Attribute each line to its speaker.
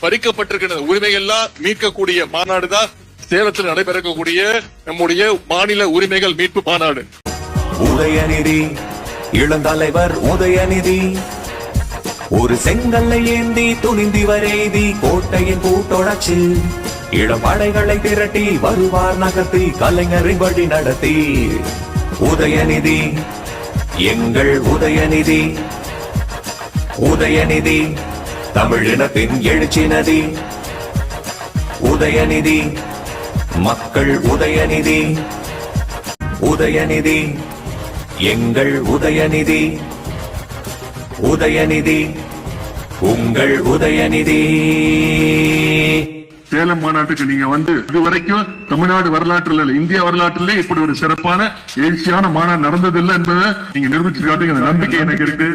Speaker 1: பறிக்கப்பட்டிருக்கிற உரிமைகள்லாம் மீட்கக்கூடிய மாநாடு தான் சேலத்தில் நடைபெறக்கூடிய நம்முடைய மாநில உரிமைகள் மீட்பு மாநாடு.
Speaker 2: உதயநிதி இளந்தலைவர் உதயநிதி ஒரு செங்கல்லை ஏந்தி துணிந்தி வரைதி கோட்டையின் கூட்டொடச்சு இளம்படைகளை திரட்டி வருவார் நகர்த்தி கலைஞரின் வழி நடத்தி. உதயநிதி எங்கள் உதயநிதி, உதயநிதி தமிழினத்தின் எழுச்சி நதி. உதயநிதி மக்கள் உதயநிதி, உதயநிதி எங்கள் உதயநிதி, உதயநிதி உங்கள் உதயநிதி.
Speaker 3: சேலம் மாநாட்டுக்கு நீங்க வந்து இதுவரைக்கும் தமிழ்நாடு வரலாற்றுல இந்தியா வரலாற்றிலே இப்படி ஒரு சிறப்பான எழுச்சியான மாநாடு நடந்ததில்லை என்பதை நீங்க நிரூபிச்சு காட்டுங்க. நம்பிக்கை எனக்கு இருக்கு.